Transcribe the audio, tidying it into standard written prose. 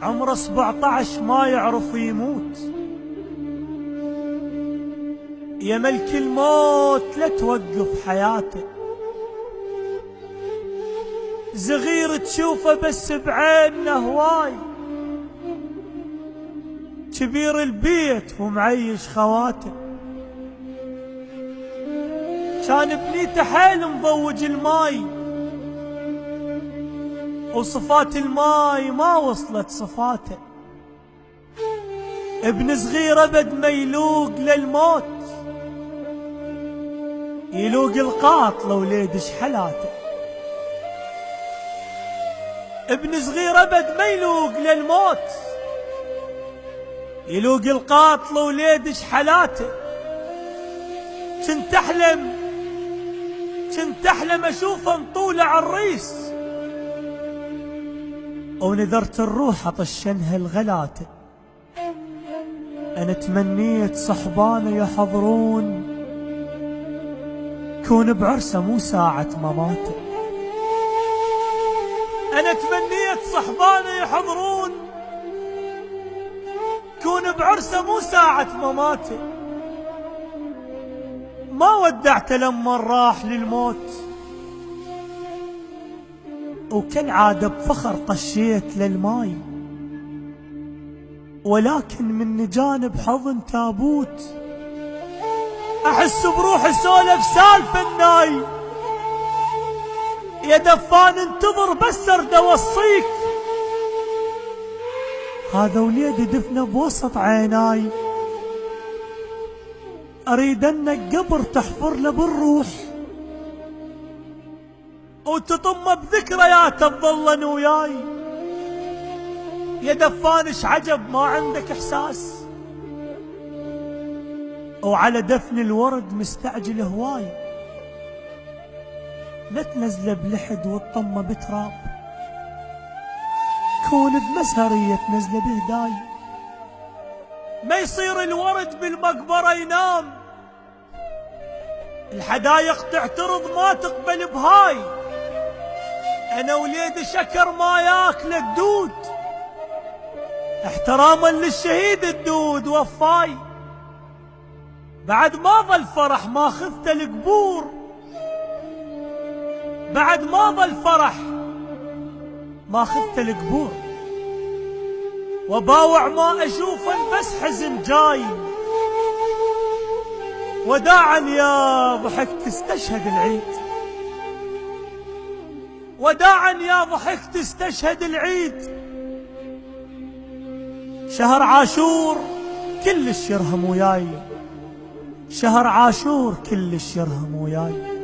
عمره 17 ما يعرف يموت. يا ملك الموت لا توقف حياته، صغير تشوفه بس بعينه هواي، كبير البيت ومعيش خواته. كان بنيته حيل مضوج الماي، وصفات الماي ما وصلت صفاته. ابن صغير ابد ما يلوق للموت، يلوق القاط لو ليدش حلاته. ابن صغير ابد ما يلوق للموت، يلوق القاط لو ليدش حلاته. كنت احلم اشوفه مطولع عالريس، ونذرت الروح اطشنها الغلاته. انا تمنيت صحبانه يحضرون، كون بعرسه مو ساعة مماته. انا تمنيت صحبانه يحضرون، كون بعرسه مو ساعة مماته. ما ودعته لما راح للموت، وكالعادة بفخر طشيت للماي، ولكن من جانب حضن تابوت احس بروحي سولف سالفة الناي. يا دفان انتظر بس ارد اوصيك، هذا وليدي دفنه بوسط عيناي. اريد انك قبر تحفر له بالروح، وتطمه بذكرياته تظلن وياي. يا دفان اش عجب ما عندك احساس، وعلى دفن الورد مستعجل هواي. لا تنزله بلحد وتطمه بتراب، كون بمزهرية تنزله بهداي. ما يصير الورد بالمقبرة ينام، الحدايق تعترض ما تقبل بهاي. انا وليدي شكر ما ياكل الدود، احتراما للشهيد الدود وفاي. بعد ما ظل فرح ما خذت القبور، بعد ما ظل فرح ما خذت القبور. وباوع ما اشوفه بس حزن جاي. وداعا يا ضحكت استشهد العيد، وداعا يا ضحكت استشهد العيد. شهر عاشور كلش يرهم وياي، شهر عاشور كلش يرهم وياي.